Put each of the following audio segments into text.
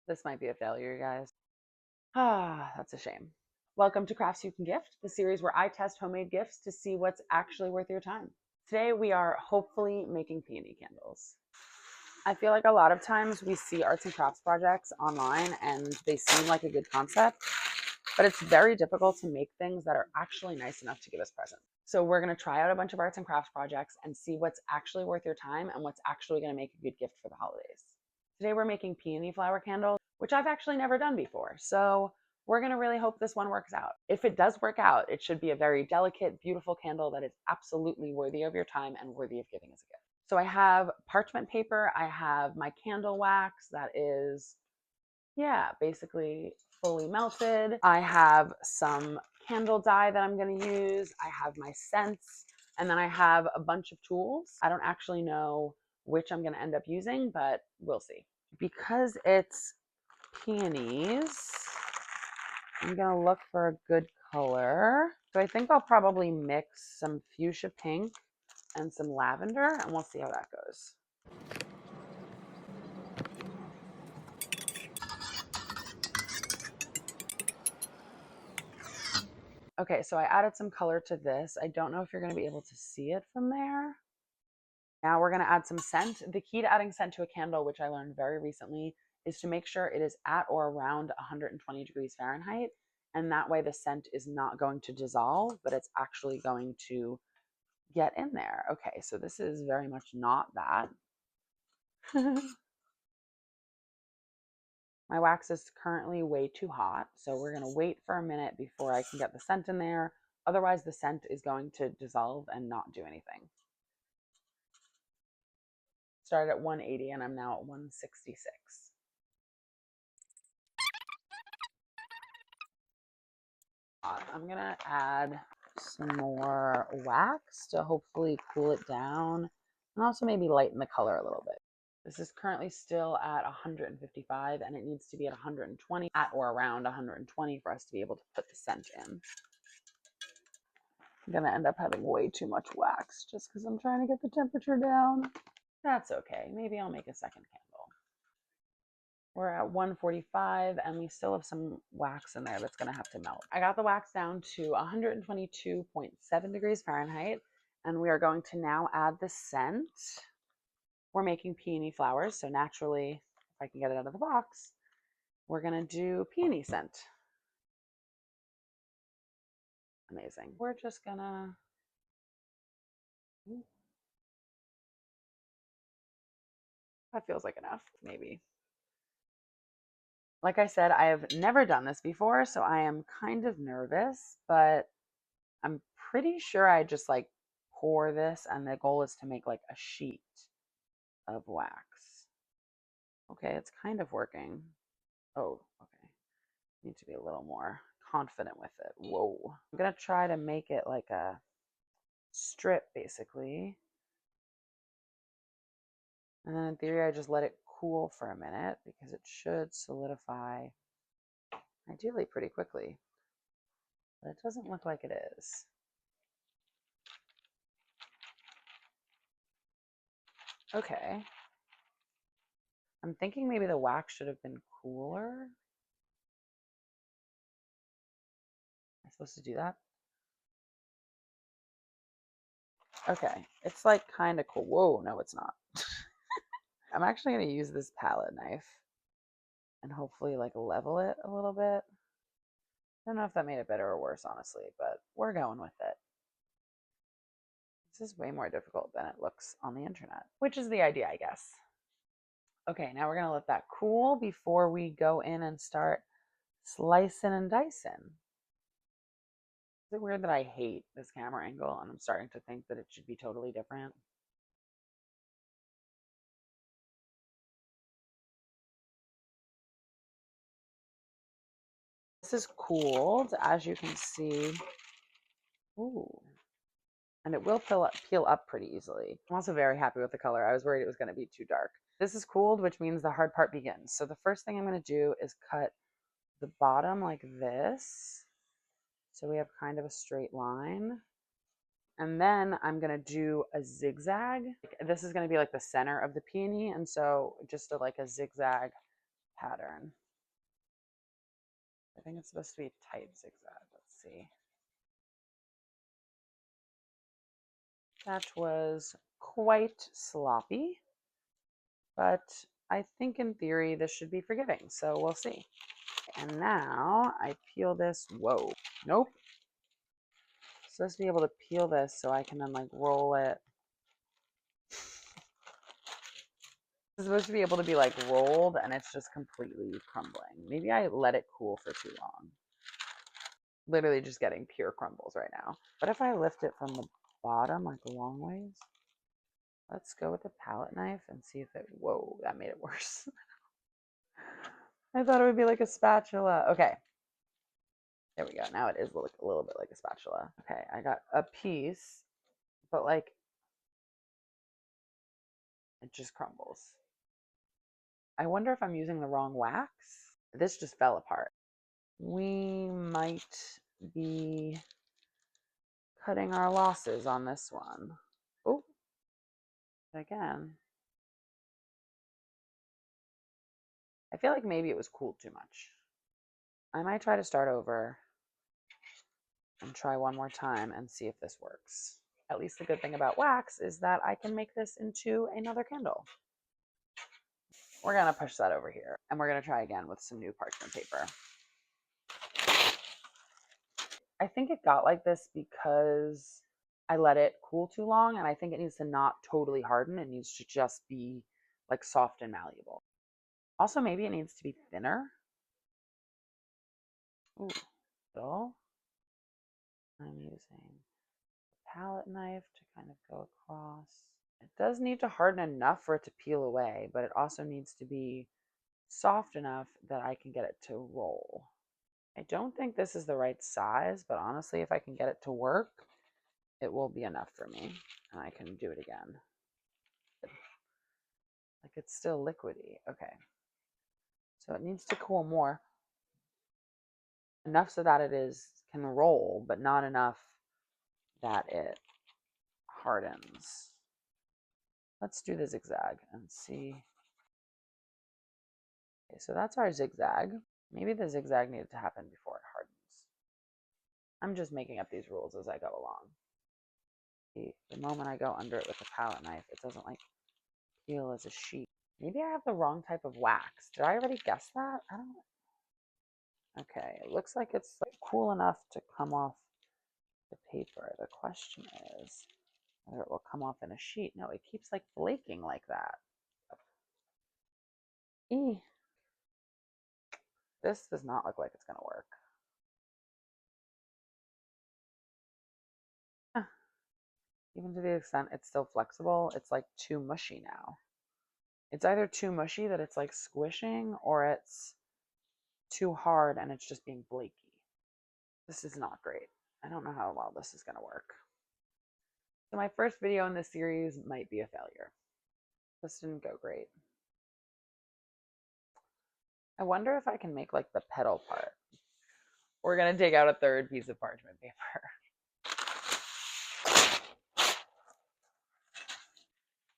This might be a failure, you guys. Ah, that's a shame. Welcome to Crafts You Can Gift, the series where I test homemade gifts to see what's actually worth your time. Today we are hopefully making peony candles. I feel like a lot of times we see arts and crafts projects online and they seem like a good concept, but it's very difficult to make things that are actually nice enough to give us presents. So we're going to try out a bunch of arts and crafts projects and see what's actually worth your time and what's actually going to make a good gift for the holidays. Today we're making peony flower candles, which I've actually never done before. So we're going to really hope this one works out. If it does work out, it should be a very delicate, beautiful candle that is absolutely worthy of your time and worthy of giving as a gift. So I have parchment paper. I have my candle wax that is, yeah, basically fully melted. I have some candle dye that I'm going to use. I have my scents, and then I have a bunch of tools. I don't actually know which I'm going to end up using, but we'll see. Because it's peonies, I'm going to look for a good color. So I think I'll probably mix some fuchsia pink and some lavender, and we'll see how that goes. Okay, so I added some color to this. I don't know if you're going to be able to see it from there. Now we're going to add some scent. The key to adding scent to a candle, which I learned very recently, is to make sure it is at or around 120 degrees Fahrenheit. And that way the scent is not going to dissolve, but it's actually going to get in there. Okay, so this is very much not that. My wax is currently way too hot, so we're going to wait for a minute before I can get the scent in there. Otherwise, the scent is going to dissolve and not do anything. Started at 180 and I'm now at 166. I'm going to add some more wax to hopefully cool it down and also maybe lighten the color a little bit. This is currently still at 155 and it needs to be at 120, at or around 120 for us to be able to put the scent in. I'm going to end up having way too much wax just because I'm trying to get the temperature down. That's okay. Maybe I'll make a second candle. We're at 145 and we still have some wax in there that's going to have to melt. I got the wax down to 122.7 degrees Fahrenheit and we are going to now add the scent. We're making peony flowers, so naturally, if I can get it out of the box, we're going to do peony scent. Amazing. We're just going to... That feels like enough, maybe. Like I said, I have never done this before, so I am kind of nervous, but I'm pretty sure I just like pour this and the goal is to make like a sheet of wax. Okay, it's kind of working. Oh, okay. Need to be a little more confident with it. Whoa. I'm gonna try to make it like a strip basically. And then in theory, I just let it cool for a minute because it should solidify ideally pretty quickly. But it doesn't look like it is. Okay. I'm thinking maybe the wax should have been cooler. Am I supposed to do that? Okay, it's like kind of cool. Whoa, no, it's not. I'm actually going to use this palette knife and hopefully like level it a little bit. I don't know if that made it better or worse, honestly, but we're going with it. This is way more difficult than it looks on the internet, which is the idea, I guess. Okay, now we're going to let that cool before we go in and start slicing and dicing. Is it weird that I hate this camera angle and I'm starting to think that it should be totally different? This is cooled, as you can see. Ooh. And it will peel up pretty easily. I'm also very happy with the color. I was worried it was going to be too dark. This is cooled, which means the hard part begins. So the first thing I'm going to do is cut the bottom like this. So we have kind of a straight line. And then I'm going to do a zigzag. This is going to be like the center of the peony. And so just like a zigzag pattern. I think it's supposed to be tight zigzag. Let's see. That was quite sloppy, but I think in theory this should be forgiving, so we'll see. And now I peel this. Whoa, nope. I'm supposed to be able to peel this so I can then like roll it. It's supposed to be able to be like rolled and it's just completely crumbling. Maybe I let it cool for too long. Literally just getting pure crumbles right now. What if I lift it from the bottom like a long ways? Let's go with the palette knife and see if it, whoa, that made it worse. I thought it would be like a spatula. Okay. There we go. Now it is a little bit like a spatula. Okay, I got a piece, but like it just crumbles. I wonder if I'm using the wrong wax. This just fell apart. We might be cutting our losses on this one. Oh, again. I feel like maybe it was cooled too much. I might try to start over and try one more time and see if this works. At least the good thing about wax is that I can make this into another candle. We're going to push that over here and we're going to try again with some new parchment paper. I think it got like this because I let it cool too long, and I think it needs to not totally harden. It needs to just be like soft and malleable. Also, maybe it needs to be thinner. Ooh, dull. I'm using a palette knife to kind of go across. It does need to harden enough for it to peel away, but it also needs to be soft enough that I can get it to roll. I don't think this is the right size, but honestly, if I can get it to work, it will be enough for me, and I can do it again. Like it's still liquidy. Okay. So it needs to cool more. Enough so that it can roll, but not enough that it hardens. Let's do the zigzag and see. Okay, so that's our zigzag. Maybe the zigzag needed to happen before it hardens. I'm just making up these rules as I go along. The moment I go under it with a palette knife, it doesn't like peel as a sheet. Maybe I have the wrong type of wax. Did I already guess that? I don't know. Okay, it looks like it's like cool enough to come off the paper. The question is whether it will come off in a sheet. No, it keeps like flaking like that. Eee. This does not look like it's going to work. Even to the extent it's still flexible, it's like too mushy now. It's either too mushy that it's like squishing, or it's too hard and it's just being flaky. This is not great. I don't know how well this is going to work. So my first video in this series might be a failure. This didn't go great. I wonder if I can make like the petal part. We're going to take out a third piece of parchment paper.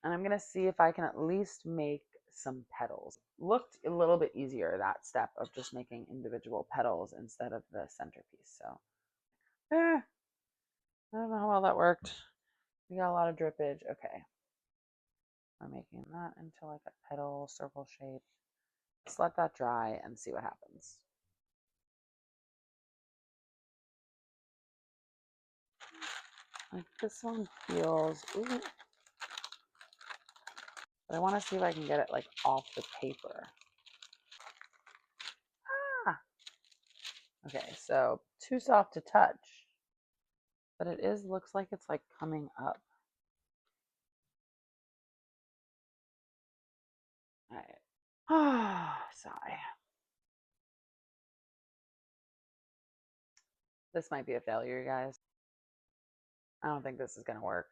And I'm going to see if I can at least make some petals. Looked a little bit easier, that step of just making individual petals instead of the centerpiece. So, I don't know how well that worked. We got a lot of drippage. Okay. We're making that into like a petal circle shape. Let's let that dry and see what happens. Like this one feels, ooh. But I want to see if I can get it like off the paper. Ah! Okay, so too soft to touch. But it looks like it's like coming up. All right. Ah, sigh. This might be a failure, guys. I don't think this is going to work.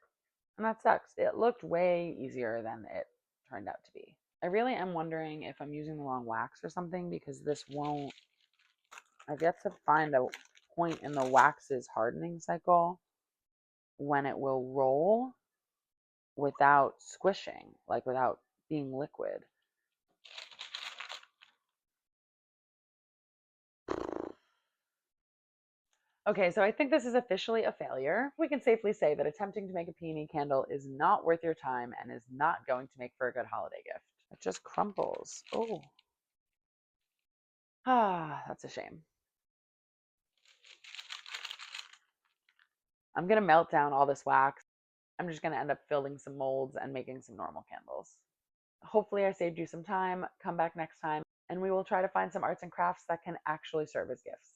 And that sucks. It looked way easier than it turned out to be. I really am wondering if I'm using the wrong wax or something, because this won't, I've yet to find a point in the wax's hardening cycle when it will roll without squishing, like without being liquid. Okay, so I think this is officially a failure. We can safely say that attempting to make a peony candle is not worth your time and is not going to make for a good holiday gift. It just crumbles. Oh, that's a shame. I'm going to melt down all this wax. I'm just going to end up filling some molds and making some normal candles. Hopefully, I saved you some time. Come back next time and we will try to find some arts and crafts that can actually serve as gifts.